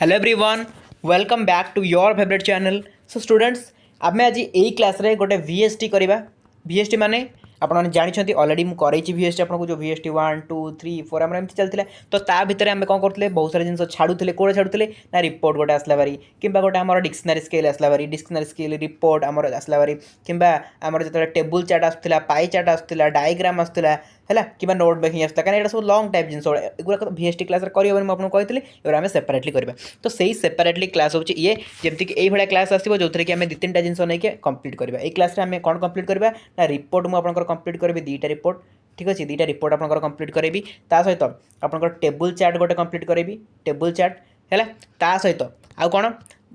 Hello everyone, welcome back to your favourite channel. So students, आम आज यही class रे गोटे वीएसटी करवा। वीएसटी माने आपने जानते ऑलरेडी मुझे वीएसटी आपको जो वीएसटी 1 2 3 4 आम एमती चलता। तो ता भितर आम कौन करते बहुत सारे जिन छाड़ूले कौटे छाड़ूले ना रिपोर्ट गोटे आसला बारी कि गोटे आम डिक्शनरी स्केल आसला बारी डिक्शनरी स्केल रिपोर्ट आम आसला बारी कि आम जो टेबुल चार्ट आसूला पाई चार्ट आसूला डायग्राम आसूला है कि नोट मेकिंग आसता कहीं सब लंग टाइप जिन एगुड़ा वीएसटी क्लास करहबन मुझे कही एवं आम सेपरेटली करवा। तो सही सेपरेटली क्लास होची ये जमती कि यही क्लास आसो जो थी कि आम 2-3टा जिन नहीं कंप्लीट करवा। ये क्लास आम कौन कंप्लीट करवा ना रिपोर्ट मुझे कंप्लीट करी 2टा रिपोर्ट। ठीक अच्छे 2टा रिपोर्ट आप कंप्लीट करी ता सहित आप टेबुल चार्ट गोटे कंप्लीट करी टेबुल चार्ट है ता सहित आउ कौन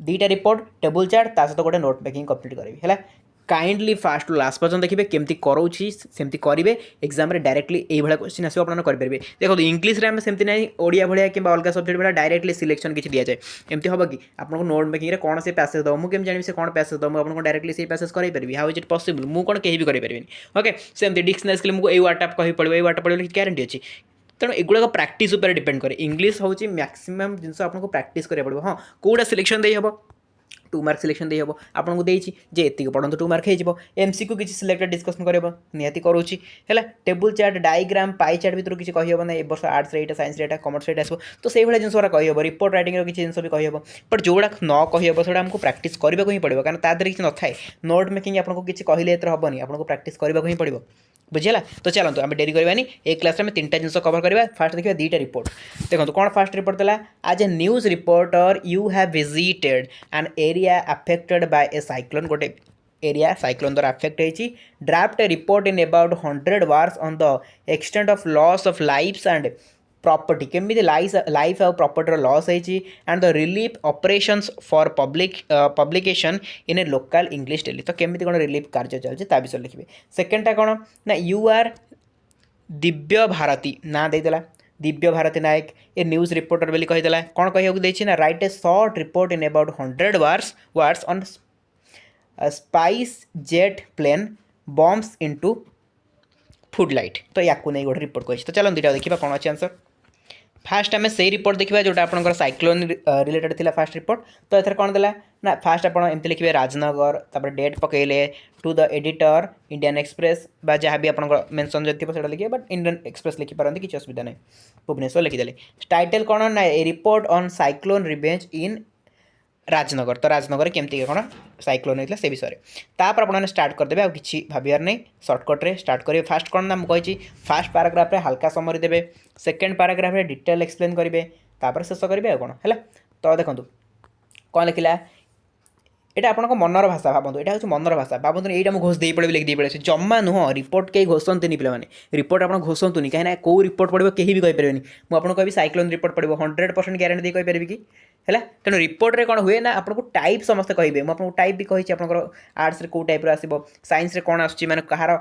2टा रिपोर्ट टेबुल चार्ट ता सहित गोटे नोट मेकिंग कंप्लीट करी है। काइंडली फास्ट टू लास्ट पर्यटन देखिए केमती करोची सेमती करेंगे एग्जाम डायरेक्टली यही क्वेश्चन आसो आप करेंगे। देखो इंग्लीश में सेमती ना ओडिया भाया कि अलग सब्जेक्ट भाया डायरेक्टली सिलेक्शन किसी दि जाए एमती हम कि आपको नोट मेकिंग कौन से पैसेज दो मुझे जानी से कौन पैसेज दो मुझे डायरेक्टली से पैसेज करेंगे हाउ इज इट पॉसिबल मुझे कौन कहीं भी करेंगे। ओके सेमती डिक्शनरी स्किल मुझे वार्ड कही पड़ो ये वार्ड पड़ो ग्यारंटी अच्छी। तेणु एगुड़ा प्रैक्टिस उपर डिपेंड करे। इंग्लीश हूँ मैक्सिमम जिन आपको प्रैक्टिस करा पड़ो। हाँ कौटा सिलेक्शन दे हम 2 मार्क सिलेक्शन दे हम आपको देती ये पढ़ते 2 मार्क हो एमसीक्यू किसी सिलेक्टेड डिस्कसन कर निहाती करोची है। Table chart diagram pie chart भर किसी कही ना ए वर्ष आर्ट्स रे साइंस रे कमर्स रे आसो तो से भाई जिन कही हम रिपोर्ट राइटिंग किसी जिन भी कही बट जोड़ा न कही हम से आमको प्रैक्टिस करने ही पड़ो कारण तादेह किसी न था नोट मेकिंग आपको किसी कहले हेनी आपको प्रैक्टिस करने ही पड़ो बुझीला। तो चलते आम डेरी करवानी एक क्लास में 3टा जिन कवर करवा। फास्ट देखिए 2टा रिपोर्ट देखो कौन फास्ट रिपोर्ट था आज a news reporter you have visited an area affected by a cyclone गोटे एरिया साइक्लोन द्वारा अफेक्ट होती draft a report in about 100 words on the extent of loss of lifes and property केमी life आउ property loss होती and the relief operations for publication in a local English daily. तो केमी कौन relief कार्य चलती विषय लिखे। सेकेंडटा कौन ना यू आर दिव्य भारती ना देदेला Divya Bharati Nayak a news reporter बोली कहीदेला कौन कहना ना write a short report in about 100 words on SpiceJet plane bombs into food light. तो या नहीं गोटे रिपोर्ट कही। तो चलो 2टा देखा कौन अच्छे आंसर। फास्ट आम से रिपोर्ट देखा जोटा आपंकर साइक्लोन रिलेटेड थी फास्ट रिपोर्ट। तो ये कौन देला ना फास्ट आप एमती लिखे राजनगर तापर डेट पकड़े to the editor Indian Express जहाँ भी आप मेंशन जो थी लिखे बट इंडियन एक्सप्रेस लिखिपारती किसी असुविधा नहीं भुवनेश्वर लिखिदे। टाइटल कौन ना a report on cyclone revenge इन राजनगर। तो राजनगर केमती कौन साइक्लोन होता से विषय तापर आपने स्टार्ट करदे आ कि भाबार नहीं सर्टकट्रे स्टार्ट करेंगे। फास्ट कौन ना मुझे फास्ट पाराग्राफ रे हल्का समरी देवे सेकेंड पाराग्राफ रे डिटेल एक्सप्लेन करेंगे तापर शेष करेंगे कौन है। तो देखो कौन लिखला এটা আপনার মনর ভাষা ভাবতু এটা হচ্ছে মনর ভাষা ভাবতু এইটা মু ঘোষ দিয়ে পড়ে লিখি দিয়ে পড়ে জমা নুহ রিপোর্ট কেই ঘোষন্তুনি পিলামানে রিপোর্ট আপনার ঘোষন্তুনি কাহিଁକିନା কেউ রিপোর্ট পড়ব কেহি भी কইপারিবেনি। মু আপনাকে কবি সাইক্লোন রিপোর্ট পড়ব 100% গ্যারেন্টি দিয়ে কইপারিবি कि है। तेणु रिपोर्ट रे कौन हुए ना आपको टाइप समस्त कहे मुझे टाइप भी कही आपंकर आर्ट्स रे कौ टाइप आसो साइंस रे कौन आसूँ मैंने कहार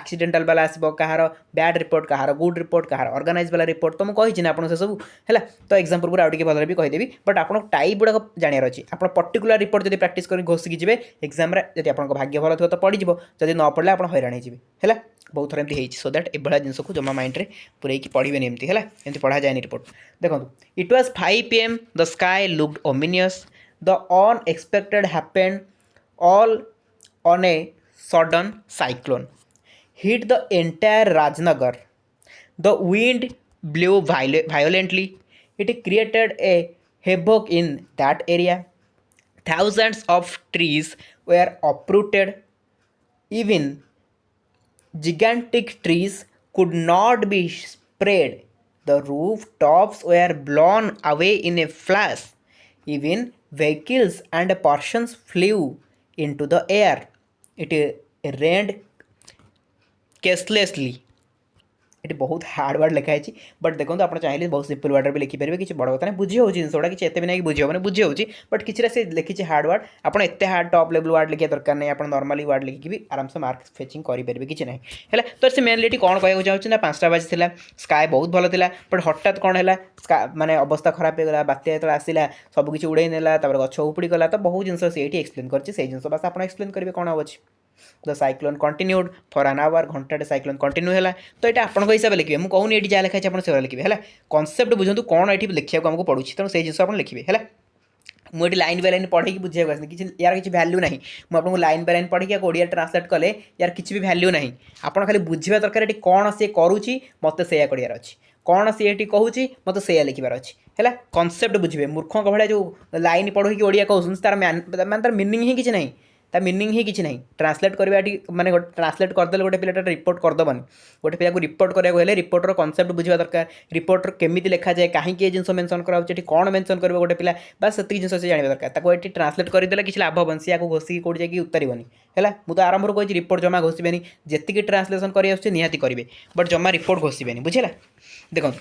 एक्सीडेंटल वाला आसो कहार बैड रिपोर्ट कहार गुड रिपोर्ट कहार ऑर्गेनाइज वाला रिपोर्ट। तो मुझे कही आपको से सब है। तो एग्जाम पूर्व आउ टे भलरे भी कहीदेवी बट आपको टाइप गुड़ाक जानवर अच्छी आप पर्टिकुलर रिपोर्ट जब प्रैक्टिस कर घोषिकी जी एग्जाम जब आप भाग्य भल थो तो पढ़ी जब न पढ़ले आप हैरान हो है। बहुत थर एमती सो दैट एभलिया जिनस को जमा माइंड रे पूरेकी पढ़े एमती है एमती पढ़ा जाए रिपोर्ट। देखो it was 5 PM the sky looked ओमिनियस the unexpected happened all on a sudden cyclone hit the entire Rajnagar the wind blue violently it created a havoc in that area thousands of trees were uprooted even gigantic trees could not be spread. The rooftops were blown away in a flash. Even vehicles and portions flew into the air. It rained ceaselessly. ये बहुत hard word लिखाई but देखो आप चाहिए बहुत simple word भी लिखिपारे किसी बड़ कथा नहीं बुझी हो जिनसा कि एत भी नहीं बुझे मैंने बुझी होची बट किसी से लिखी हार्ड वर्ड आप एत हार्ड टॉप लेवल वर्ड लिखा दरकार नहीं आप नॉर्मली वर्ड लिखिकी भी आराम से मार्क फेचिंग करेंगे किसी ना है। तो से मेनली कौन कहूँ चाहूँ ना 5टा बाजी था स्काए बहुत भल था बट हठात कौन है माने अवस्था खराब होगा बात्या जो आसला सबकि उड़े नेला गछ उपड़ी गला। तो बहुत जिन से एक्सप्लेन कर जिन बास आप एक्सप्लेन करेंगे कौन अच्छी। The cyclone continued for an hour घंटाटे साइक्लोन कंटिन्यू है। तो यहाँ आपको हिसाब से लिखे मुझे कहूनी ये जहाँ लिखाई आप लिखे है कनसेप्ट बुझे कौन ये लिखा आमको पड़ू तेणु से जिन आप लिखे है। मुझे लाइन बाय लाइन पढ़े बुझे किसी यार किसी वैल्यू ना मुझे आपको लाइन बाय लाइन पढ़ी ओडिया ट्रांसलेट कले यार किसी भी वैल्यू ना आप खाली बुझा दरकार ये कौन सी करुच्ची मत से करार अच्छी कौन सी ये कहूँ मत से लिखार अच्छी है कनसेप्ट बुझे मूर्खों भाया जो लाइन पढ़ी ओडिया कहते तार मान तार मिनिंग ही किसी ना ता मिनिंग ही किसी ना ट्रांसलेट करवा माने ट्रांसलेट करदे गोटे पिलाटा रिपोर्ट करदेवन गोटे पिला रिपोर्ट कराया रिपोर्टर कनसेप्ट बुझा दरकार रिपोर्टर केमी लिखा जाए कहीं जिन मेंशन कराऊँ कौन मेंशन कर गोटे पिला बस से जिन से जानवा दरकार ताको ये ट्रांसलेट करदे किसी लाभ हेन सी आपको घोषिक कौट जाकि उतारबनी है मुझे आरंभ कही रिपोर्ट जमा घोषिबेनी जी ट्रांसलेसन कर निहाती करेंगे बट जमा रिपोर्ट घोषिबेनी बुझेगा देखो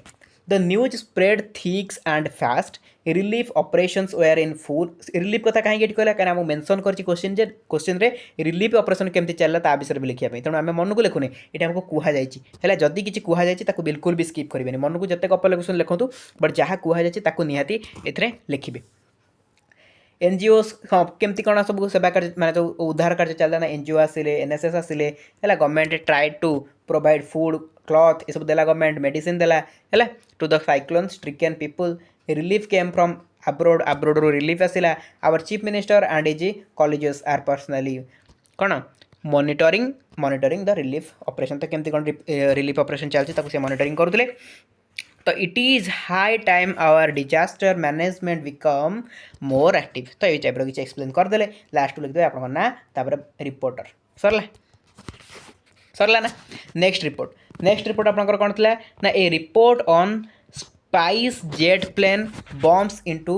The news spread thick and fast. Relief operations were in full. Relief कथा कहीं कहला कहीं मेंशन कर क्वेश्चन रे रिलीफ ऑपरेशन केमती चलला ता विषय में लिखिया तेणु आम मन को लिखुने ये हमको कहुई जदि किसी कहुई बिल्कुल भी स्किप करेंगे मन को जिते गप क्वेश्चन लिखु बट जहाँ कहुई निहाती ए लिखे एनजीओस हाँ केमती कौन सब सेवा कार्य माने जो उद्धार कार्य चलता ना एनजीओ आसिले एनएसएस आसिले है government tried to provide food cloth ये सब देला गवर्नमेंट मेडिसिन देला है to the cyclone stricken people relief came from abroad रू रिलीफ आसिला our chief minister and his colleagues are personally कौन मॉनिटरिंग द रिलीफ ऑपरेशन तो केमती कौन रिलीफ ऑपरेशन चलती से मॉनिटरिंग करुले तो it is high time our disaster management become more active तो ये टाइप किसी एक्सप्लेन करदे लास्ट लिखिदे आप ना रिपोर्टर सरला ना नेक्स्ट रिपोर्ट आपंकर कौन थी ना a report on SpiceJet plane bumps into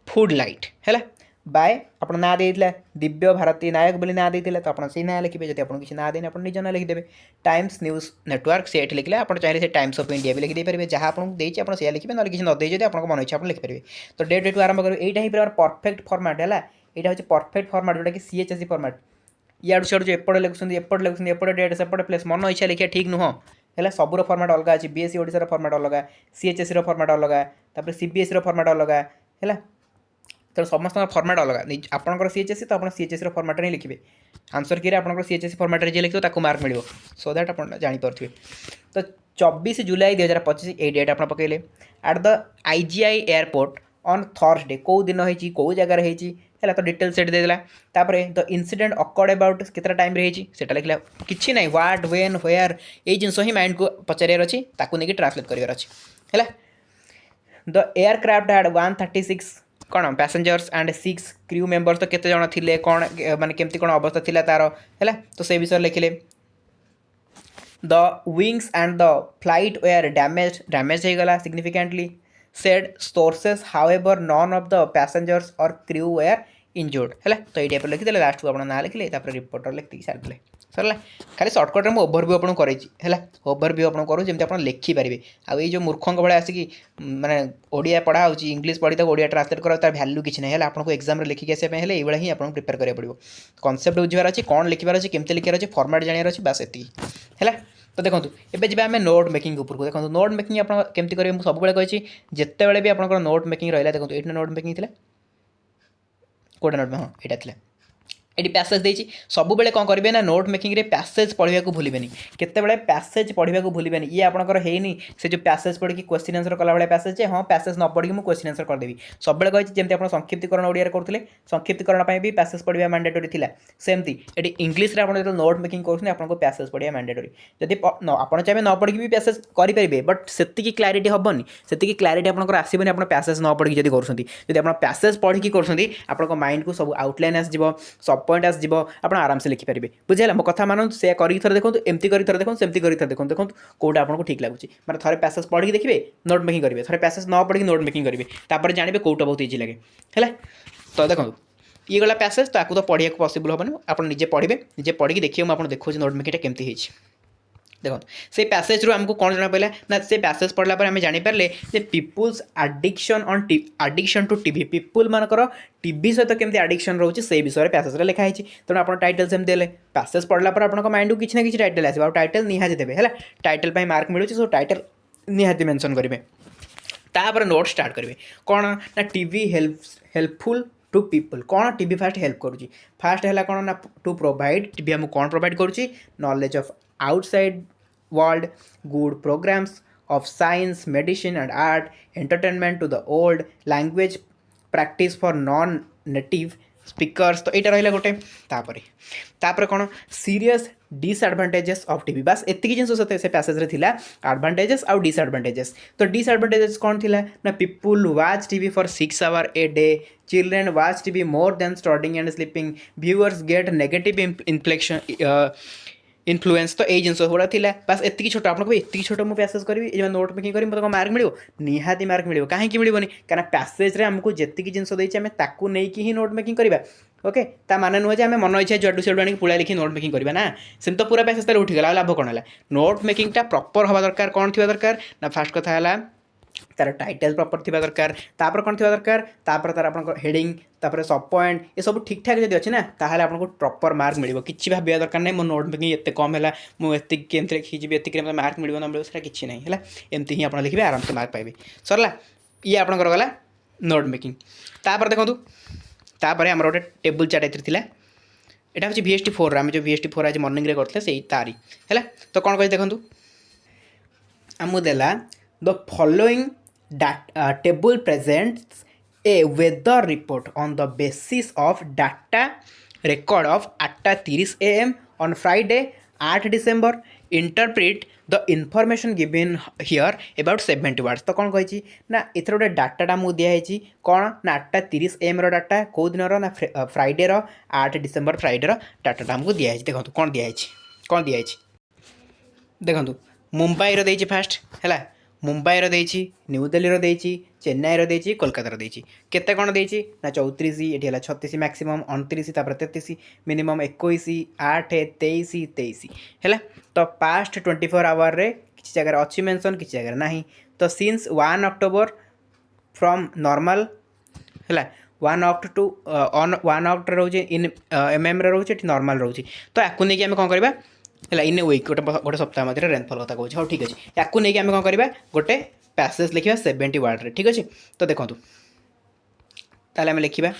food light है बाय आप ना दे दिव्य भारती नायक बोली ना दे तो आप ना लिखे जब आपको किसी ना देने आप निज ना लिखिदेवे टाइम्स न्यूज नेटवर्क से लिखले आप चाहिए से टाइम्स ऑफ इंडिया भी लिखिदे जहाँ आपको देती आप लिखे ना किसी नदे आप मन इच्छा आप लिखिपारे तो डेट टू आरंभ करेंगे यहाँ ही परफेक्ट फर्माट है यहाँ हूँ परफेक्ट फर्माट जोटा कि सीएचएससी फर्माट इाड़ू सियाड़ू जो एपटे लिखुं एपटे डेट सेपटे प्लेस मन इच्छा लिखा ठीक नुह है सबूर फर्माट अलग अच्छी बीएससी ओडिशा फर्माट अलग सीएचएससी फर्माट अलग सीबीएसई फर्माट अलग है तो समस्त फर्माट अलग आपंकर सीएचएससी तो आप सीएचएससी फर्माट ही लिखे आंसर की आप सीएचएससी फर्माट जी लिखे मार्क मिले सो दैट आप जापे तो 24 जुलाई 2025 ये डेट आप पकड़े at the IGI airport on Thursday कौ दिन होती कौ जगार है तो डिटेल सेट देदेला द इनसीडेंट अकर्ड अबाउट केतटा टाइम से लिखला कि ना व्हाट व्हेन व्हेयर ये जिनस ही माइंड को पचार अच्छी नहीं ट्रांसलेट करार अच्छी है द एयरक्राफ्ट हैड 136 कौन पैसेंजर्स एंड 6 क्रू मेंबर्स तो केते जण थिले कौन माने केमती कौन अवस्था थिला तार है तो से विषय लिखिले the wings and the flight were damage हो गला significantly said sources however none of the passengers और क्रू वेयर इंजोर्ड है तो ये टाइप लिखिदे लास्ट को आप ना लिखिले रिपोर्टर लिखी सारी सरला खाली सर्टकट्रे मुझे ओभरव्यू आपको कर ओभरव्यू आप करूँ जमी आप लिखिपारे आउ ये जो मूर्खों भाई आसिक माने ओडिया पढ़ा हो इंग्लीश पढ़ी ओडिया ट्रांसलेट करा तार वैल्यू किसी ना आपको एग्जाम लिखिक आसापे ये ही आपको प्रिपेयर करा पड़ो कनसेप्ट बुझार अच्छी कौन लिखार अच्छी केमती लिखार अच्छी फर्माट जानार अच्छी बास एति है तो देखो ये जब आम नोट मेकिंग उपरको देखो नोट मेकिंग आप केमती करेंगे मुझे सब कही जिते भी आप नोट मेकिंग रहा देखो ये नोट मेकिंग थी कौटा नोट हाँ यहाँ थी ये पैसेज देती सब बेले कौन करेंगे ना नोट मेकिंग रे पैसेज पढ़ा को भूलें केते पैसेज पढ़ा को भूलें ये आपंकर है से जो पैसेज पढ़ी क्वेश्चन आंसर कला भाई पैसेज हाँ पैसेज न पढ़ी मुझे क्वेश्चन आंसर करदेवी सब कही जमी आप संक्षिप्तीकरण ओडिया करते संक्षिप्तीकरण भी पैसेज पढ़ा मैंडेटरी था सेमती ये इंग्लीश आप नोट मेकिंग करेंगे आपको पैसेज पढ़ा मैंडेटरी जब आप चाहिए न पढ़ी भी पैसेज करेंगे बट से क्लारीटी हेनी से क्लारीटी आपंकर आसबनी आप पैसेज न पढ़ी जब कर पैसेज पढ़ी कर माइंड को सब आउटलाइन आसो सब पॉइंट आसो आप आराम से लिखिपारे बुझे मो कथा मानू से कर देखो एमती कर देखो सेमती कर देखो देखो कौटा आपको ठीक लगुच मैंने थे पैसेज पढ़ी देखिए नोट मेकिंग करेंगे थे पैसेज न पढ़ी नोट मेकिंग करेंगे जानवे कौटा बहुत इजी लगे है तो देखो ये गला पैसेज तो आपको तो पढ़ा पॉसिबल हेनी आप निजे पढ़े निजे पढ़ी देखिए मुझे आपको देखो नोट मेकिंग केमती देखो से पैसेज रू आमको कौन जना पाला ना से पैसेज पढ़ला पर आम जानीपारे जे पीपुल्स आडिक्शन टू टीवी पीपुल मानकर टीवी सहित केमती आडिक्शन रोचे से विषय में पैसेज लिखाई तेणु आप टाइटल सेम देले पैसेज पढ़ला पर आप माइंड को किसी ना किसी टाइटल आसो टाइटल निहाती देवे है टाइटल पर मार्क मिलूँ सो टाइटल निहाती मेंशन करेंगे तापर नोट स्टार्ट करेंगे कौन ना टीवी हेल्पफुल टू पीपल कौन टीवी फास्ट हेल्प करुँची फास्ट है कौन ना टू प्रोवाइड टीवी आमको कौन प्रोवाइड करुँची knowledge of outside world, good programs of science, medicine and art, entertainment to the old language practice for non native speakers तो यहाँ रहा गोटे तापर कौन सीरियस डिसएडवांटेजेस ऑफ टीवी बस एतिक जिन से पैसेज थिला एडवांटेजेस आउ डिसएडवांटेजेस तो डिसएडवांटेजेस कौन थिला ना people watch TV for 6 hour a day children watch TV more than studying and sleeping viewers get negative inflection influence तो यही जिनस गुड़ा थी बस एति छोट आपको एति छोट मुझे पैसेज करी नोट मेकिंग करी मतलब मार्क मिलो निहाती मार्क मिलो कहीं मिलबनी क्या पैसेज आमको जी जिन देकी ही नोट मेकिंग करवा ओके ता माने नुहे आम मन इच्छा जुआडू सियाडू आनी पुला लिखी नोट मेकिंग करवा ना सेम तो पूरा पैसेज तार उठीगला लाभ कौन है नोट मेकिंगटा प्रॉपर हवा दरकार कौन थी दरकार ना फास्ट कथा है तार टाइटल प्रॉपर थी दरकार तापर कौन थी दरकार तापर तार आप हेडिंग तापर सब पॉइंट ये सब ठीक ठाक जब अच्छे ना ताहले आपको प्रॉपर मार्क मिल कि भाव दरकार नहीं मो नोट मेकिंग एत कम है मुझे केमती लिखीजी एतिक मार्क मिल ना मिले से किसी ना है एमती ही आप लिखे आराम से मार्क पाइबे सरला ये आपंकर गला नोट मेकिंग तापर देखो तापर आम गोटे टेबुल चार्ट थी यहाँ हूँ VST4 आम जो VST4 आज मर्निंग करते से तारी है तो कौन कही देखूँ आमको देला the following table presents a weather report on the basis of data record of 8:30 am on Friday 8 December interpret the information given here about 70 words तो कौन कही ना इथर गोटे डाटाटा मुझे दिखाई कौन ना 8:30 am डाटा कौ दिन ना फ्राइडे 8 डिसेम्बर फ्राइडे डाटाटा आमको दिखाई देखो कौन दिखाई देखो मुंबई देती फास्ट है मुंबई देती न्यू दिल्ली देती चेन्नई देती कोलकाता देती केते कौन देती ना 34 ये 36 मैक्सिमम 29 तापर 33 मिनिमम 21 8 23 23 है तो पास्ट 24 आवर रे किसी जगह अच्छी मेंशन किसी जगह नहीं तो सिंस 1 अक्टोबर फ्रॉम नॉर्मल है 1 अक्ट टू 1 अक्ट रोचे इन mm रोचे नॉर्मल रोचे तो आपको नहीं आम कौन करवा है इन वीक गोटे गोटे सप्ताह मध्य रेनफल कथा कहूँ हाँ ठीक अच्छे या नहीं आम कौन करवा गोटे पैसेज लिखा 70 वर्ड ठीक अच्छे तो देखो ताले आम लिखा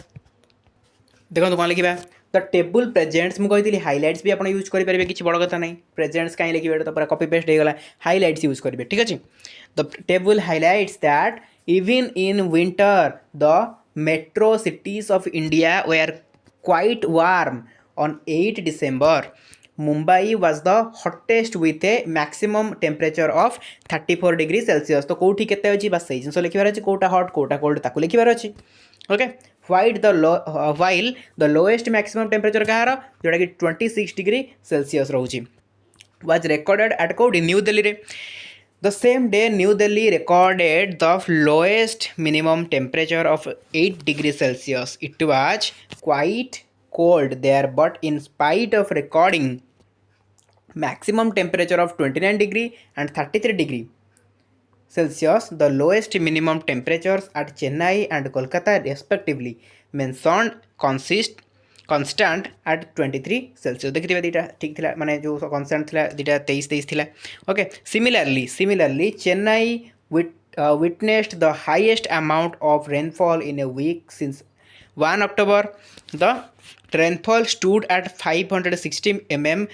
देखो कौन लिखा द टेबुल प्रेजेंट्स मुझे कही हाइलाइट्स भी आप यूज करेंगे किसी बड़ कथा नहीं प्रेजेंट्स कहीं लिखे तो पूरा कॉपी पेस्ट होगा हाइलाइट्स यूज करेंगे ठीक अच्छे the table highlights that even in winter the metro cities of India where quite warm on 8 December Mumbai was the hottest with a maximum temperature of 34 degree Celsius तो कौटी केते अछि बस सही जिनस लिखिबार अछि कोटा हॉट कोटा कोल्ड ताकू लिखिबार अछि okay while the lowest maximum temperature कहार जोटा कि 26 degree Celsius रहउछि was recorded at कोडी न्यू दिल्ली रे The same day New Delhi recorded the lowest minimum temperature of 8 degrees Celsius. It was quite cold there, but in spite of recording maximum temperature of 29 degree and 33 degree Celsius, the lowest minimum temperatures at Chennai and Kolkata respectively mentioned constant at 23 Celsius. देखिए दीटा ठीक थिला माने जो constant थिला दीटा 23 थिला okay similarly Chennai witnessed the highest amount of rainfall in a week since 1 October. The rainfall stood at 560 mm,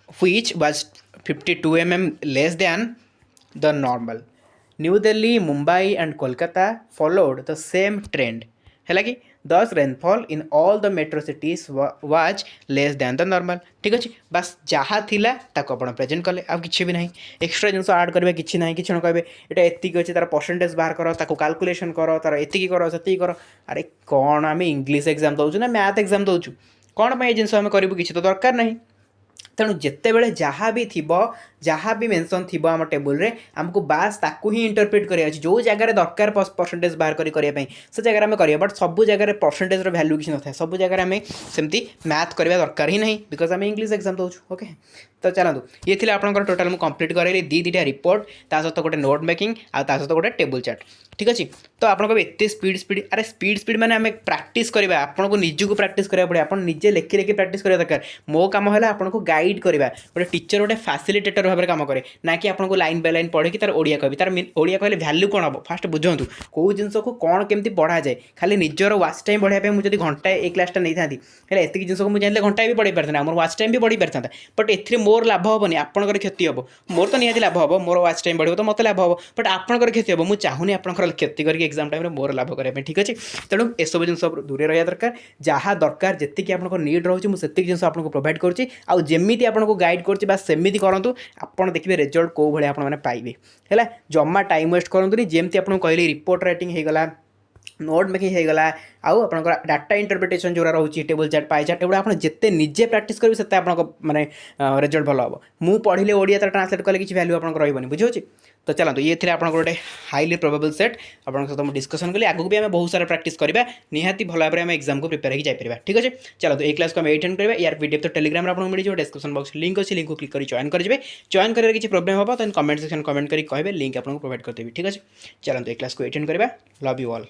which was 52 mm less than the normal. New Delhi, Mumbai and Kolkata followed the same trend. है कि thus rainfall in all the metro cities was less than the normal. ठीक अच्छे बस जहाँ थिला ताको आपण present कले आ किछि भी नहीं एक्स्ट्रा जिनस ऐड करबे किछि नहीं किछि न कहबे एटा एतिक अछि तार परसेंटेज बाहर करो ताको कैलकुलेशन करो तार एतिक करो सेतिक करो अरे कोन आमे इंग्लिश एग्जाम दउछु ना मैथ एग्जाम दउछु कोन पे जिनस हम करबु किछि तो दरकार नहीं तेणु जिते बड़े जहाँ भी थी जहाँ भी मेंशन थी आम टेबुल रे आमको बास ताकू ही इंटरप्रेट करिया अछि जो जगह दरकार परसेंटेज बाहर करिया से जगह आम करिया बट सब जगह परसेंटेज वैल्यू किसी न सब जगह आम सेमती मैथ करवा दरकार ही नहीं बिकज आम इंग्लिश एग्जाम दउछु ओके तो चलतु ये थी आपंकर टोटाल मुझे कंप्लीट कराइली दुईटा रिपोर्ट ता सहित गोटे नोट मेकिंग आ सहित गोटे टेबुल चार्ट ठीक अच्छे तो आप एत स्पीड अरे स्पीड मैंने आम प्राक्ट करवा आपको निजक प्राक्ट करा पड़े आप निजे लेखि लेखि प्राक्ट करा दरकार मो कम है आपको गाइड गाइड करवा गोटे टीचर गोटे फैसिलिटेटर भाव में काम करे ना कि आपको लाइन बाय लाइन पढ़े तार ओडिया कहि तार ओडिया कहले वैल्यू कौन हम फास्ट बुझंतु कौ जिनस को कौन केमती पढ़ा जाए खाली निजर वाच टाइम बढ़ाई मुझे घंटा ए क्लासटा नहीं था एत जिनस को मुझे घंटा भी पढ़ी पार्था मोर वाच टाइम भी बढ़ी पार्था बट ए मोर लाभ हेनी आपंकर क्षति हम मोर तो निहाती लाभ हम मोर वाच टाइम बढ़ो तो मतलब लाभ हम बट आपंकर क्षति हम मुझे चाहूनी आपंकर क्षति करके एग्जाम टाइम मोर लाभ करने ठीक अच्छे तेणु एसबू जिन दूरे रहा दरकार जहाँ दरकार जी आपको नीड रोचे मुझे जिन आपको प्रोवाइड करुँची आउ जमी आपको गाइड करुँची बस सेमती करूँ आप देखिए रिजल्ट कौ भाई आपने पाइबे है जमा टाइम वेस्ट करूँ जमी आपको कहली रिपोर्ट राइटिंग होगला नोट मेकिंग होगला आउ आप डाटा इंटरप्रिटेशन जो रोचे टेबल चार्ट पाई चार्ट एगुड़ा आप जिते निजे प्रैक्टिस करेंगे से आप माने रिजल्ट भल हम मु पढ़े ओडिया तर ट्रांसलेट कले किसी वैल्यू आपको रही बुझे तो चलते ये थे आप गोटे हाईली प्रोबेबल सेट आप सहित डिस्कसन कली आगू भी आम बहुत सारा प्रैक्टिस करवा निहाती भल भाव में एग्जाम को प्रिपेयर होकर ठीक अच्छे चलो ये क्लास को आम एटेंड करवा यार पीडीएफ तो टेलीग्राम आपको मिल जाए डिस्क्रिप्शन बॉक्स लिंक अच्छी लिंक को क्लिक कर जॉइन करेंगे जॉइन कर किसी प्रोब्लेम होगा तो कमेंट सेक्शन कमेंट करके कहे लिंक आपको प्रोवाइड करदेवी ठीक अच्छे चलते ये क्लास को एटेंड करवा लव यू ऑल।